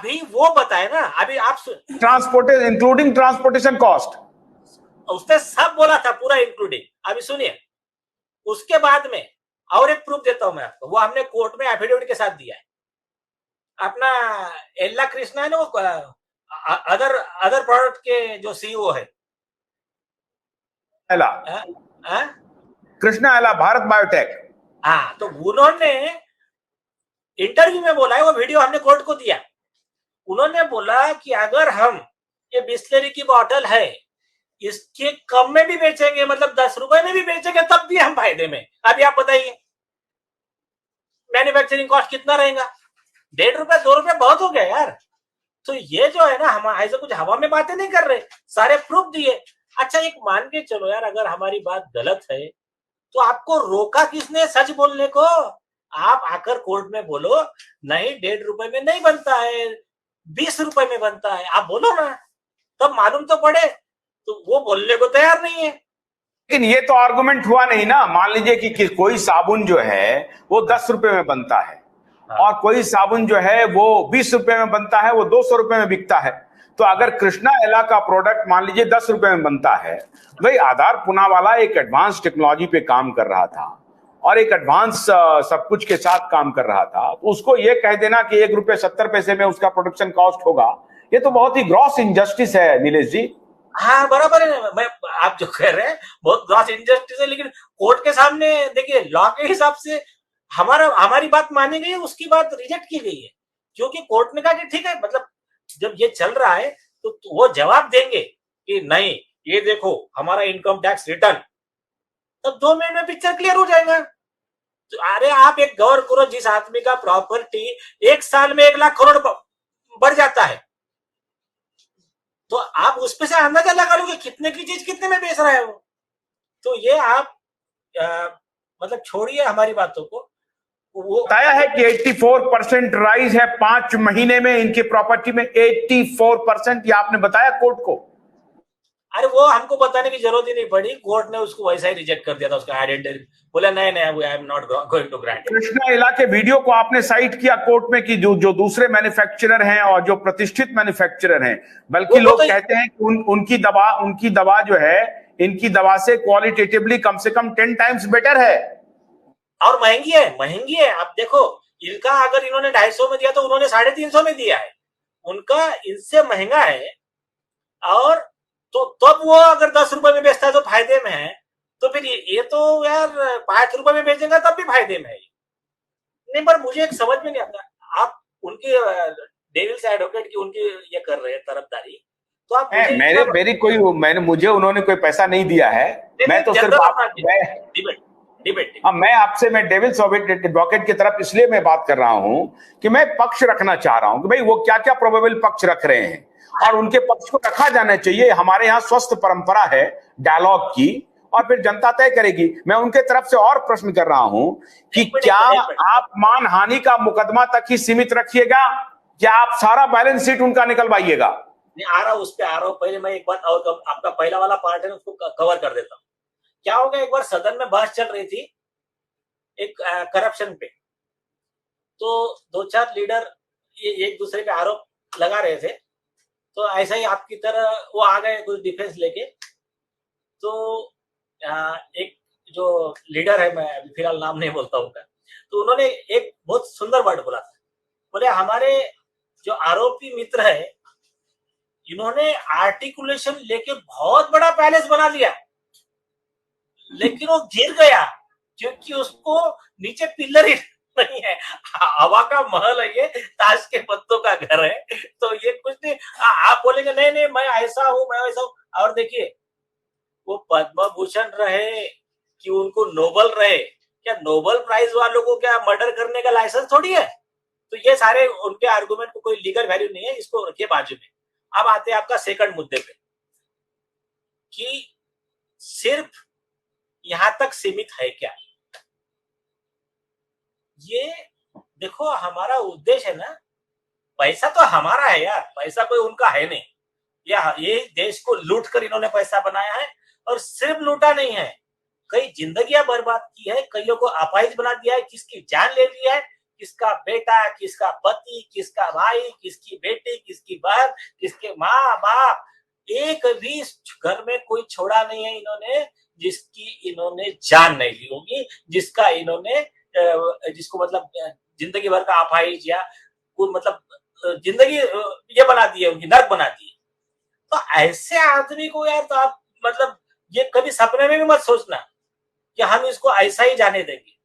अभी वो बताए ना, अभी आप ट्रांसपोर्टेशन इंक्लूडिंग ट्रांसपोर्टेशन कॉस्ट, उसने सब बोला था पूरा इंक्लूडिंग। अभी सुनिए, उसके बाद में और एक प्रूफ देता हूं मैं आपको, वो हमने कोर्ट में एफिडेविट के साथ दिया है। अपना एल्ला कृष्णा है ना, वो अदर अदर प्रोडक्ट के जो सीईओ है, कृष्णा एला, भारत बायोटेक। हाँ, तो उन्होंने इंटरव्यू में बोला है, वो वीडियो हमने कोर्ट को दिया। उन्होंने बोला कि अगर हम ये बिस्लरी की बॉटल है इसके कम में भी बेचेंगे, मतलब 10 रुपए में भी बेचेंगे, तब भी हम फायदे में। अभी आप बताइए मैन्युफैक्चरिंग कॉस्ट कितना रहेगा? 1.5 रुपए 2 रुपए बहुत हो गया यार। तो ये जो है ना, हम ऐसे कुछ हवा में बातें नहीं कर रहे, सारे प्रूफ दिए। अच्छा, एक मान के चलो यार, अगर हमारी बात गलत है तो आपको रोका किसने सच बोलने को? आप आकर कोर्ट में बोलो नहीं 1.5 रुपए में नहीं बनता है, 20 रुपए में बनता है, आप बोलो ना, तब मालूम तो पड़े। तो वो बोलने को तैयार नहीं है। लेकिन ये तो आर्गुमेंट हुआ नहीं ना। मान लीजिए कि कोई साबुन जो है वो 10 रुपए में बनता है, और कोई साबुन जो है वो 20 रुपए में बनता है, वो 200 रुपए में बिकता है। तो अगर कृष्णा एला का प्रोडक्ट मान लीजिए 10 रुपए में बनता है, भाई आधार पूनावाला एक एडवांस टेक्नोलॉजी पे काम कर रहा था और एक एडवांस सब कुछ के साथ काम कर रहा था, तो उसको ये कह देना कि 1 रुपए 70 पैसे में उसका प्रोडक्शन कॉस्ट होगा, ये तो बहुत ही ग्रॉस इनजस्टिस है नीलेश जी। हाँ, बराबर है। मैं, आप जो कह रहे हैं बहुत ग्रॉस इनजस्टिस है, लेकिन कोर्ट के सामने देखिए, लॉ के हिसाब से हमारी बात मानी गई है, उसकी बात रिजेक्ट की गई है, क्योंकि कोर्ट ने कहा कि ठीक है, मतलब जब ये चल रहा है तो वो जवाब देंगे कि नहीं, ये देखो हमारा इनकम टैक्स रिटर्न, तब 2 मिनट में पिक्चर क्लियर हो जाएगा। तो अरे आप एक गौर करो, जिस आदमी का प्रॉपर्टी 1 साल में 1 लाख करोड़ बढ़ जाता है, तो आप उस पे से अंदाजा लगा लो कि कितने की चीज कितने में बेच रहा है वो। तो ये आप मतलब छोड़िए हमारी बातों को। वो बताया है कि 84% राइज है 5 महीने में इनकी प्रॉपर्टी में, 84%। ये आपने बताया कोर्ट को? अरे वो हमको बताने की जरूरत ही नहीं पड़ी, कोर्ट ने उसको वैसा ही रिजेक्ट कर दिया था, उसका आइडेंटिटी बोला नहीं नहीं, I am not going to grant. Krishna Ila के वीडियो को आपने साइट किया कोर्ट में कि जो दूसरे मैन्युफैक्चरर हैं और जो प्रतिष्ठित मैन्युफैक्चरर हैं, बल्कि लोग तो कहते हैं कि उनकी दवा जो है इनकी दवा से क्वालिटेटिवली कम से कम 10 टाइम्स बेटर है, और महंगी है, महंगी है। आप देखो, इनका अगर इन्होंने 250 में दिया तो उन्होंने 350 में दिया है, उनका इनसे महंगा है। और तो तब वो अगर 10 रुपए में बेचता है तो फायदे में है, तो फिर ये तो यार 5 रुपए में बेचेगा तब भी फायदे में है। नहीं, पर मुझे एक समझ में नहीं आता, आप उनकी डेविल्स एडवोकेट की उनकी ये कर रहे हैं तरफदारी, तो आप मुझे उन्होंने कोई पैसा नहीं दिया है। मैं तो सिर्फ मैं डेविल्स एडवोकेट की तरफ इसलिए मैं बात कर रहा हूं कि मैं पक्ष रखना चाह रहा हूं कि भाई वो क्या क्या प्रोबेबल पक्ष रख रहे हैं, और उनके पक्ष को रखा जाना चाहिए। हमारे यहाँ स्वस्थ परंपरा है डायलॉग की, और फिर जनता तय करेगी। मैं उनके तरफ से और प्रश्न कर रहा हूं कि क्या आप मानहानि का मुकदमा तक ही सीमित रखिएगा, क्या आप सारा बैलेंस शीट उनका निकलवाइएगा? नहीं, आ रहा हूं उस पे, आ रहा हूं। पहले मैं एक बात और, आपका पहला वाला पार्ट है ना, उसको कवर कर देता हूँ। क्या हो गया, एक बार सदन में बहस चल रही थी एक करप्शन पे, तो 2-4 लीडर ये एक दूसरे पे आरोप लगा रहे थे, तो ऐसा ही आपकी तरह वो आ गए कुछ डिफेंस लेके। तो एक जो लीडर है, मैं अभी फिलहाल नाम नहीं बोलता उनका, तो उन्होंने एक बहुत सुंदर वर्ड बोला था। बोले हमारे जो आरोपी मित्र है, इन्होंने आर्टिकुलेशन लेके बहुत बड़ा पैलेस बना लिया, लेकिन वो गिर गया क्योंकि उसको नीचे पिलर ही नहीं है, हवा का महल है, ये ताश के पत्तों का घर है। तो ये कुछ नहीं, आप बोलेंगे नहीं नहीं मैं ऐसा हूं, मैं वैसा हूं। और देखिए, वो पद्म भूषण रहे कि उनको नोबल रहे, क्या नोबल प्राइज वालों को क्या मर्डर करने का लाइसेंस थोड़ी है? तो ये सारे उनके आर्गुमेंट को कोई लीगल वैल्यू नहीं है, इसको रखिए बाजू में। अब आते हैं आपका सेकंड मुद्दे पे कि सिर्फ यहां तक सीमित है क्या। ये देखो, हमारा उद्देश्य है ना, पैसा तो हमारा है यार, पैसा कोई उनका है नहीं। ये देश को लूट कर इन्होंने पैसा बनाया है, और सिर्फ लूटा नहीं है, कई जिंदगियां बर्बाद की है, कईयों को अपाहिज बना दिया है, किसकी जान ले लिया है, किसका बेटा, किसका पति, किसका भाई, किसकी बेटी, किसकी बहन, किसके माँ बाप, एक भी घर में कोई छोड़ा नहीं है इन्होंने जिसकी इन्होंने जान नहीं ली होगी, जिसका इन्होंने जिसको मतलब जिंदगी भर का अपाहिज या मतलब जिंदगी ये बना दी है, उनकी नर्क बना दी है। तो ऐसे आदमी को यार, तो आप मतलब ये कभी सपने में भी मत सोचना कि हम इसको ऐसा ही जाने देंगे।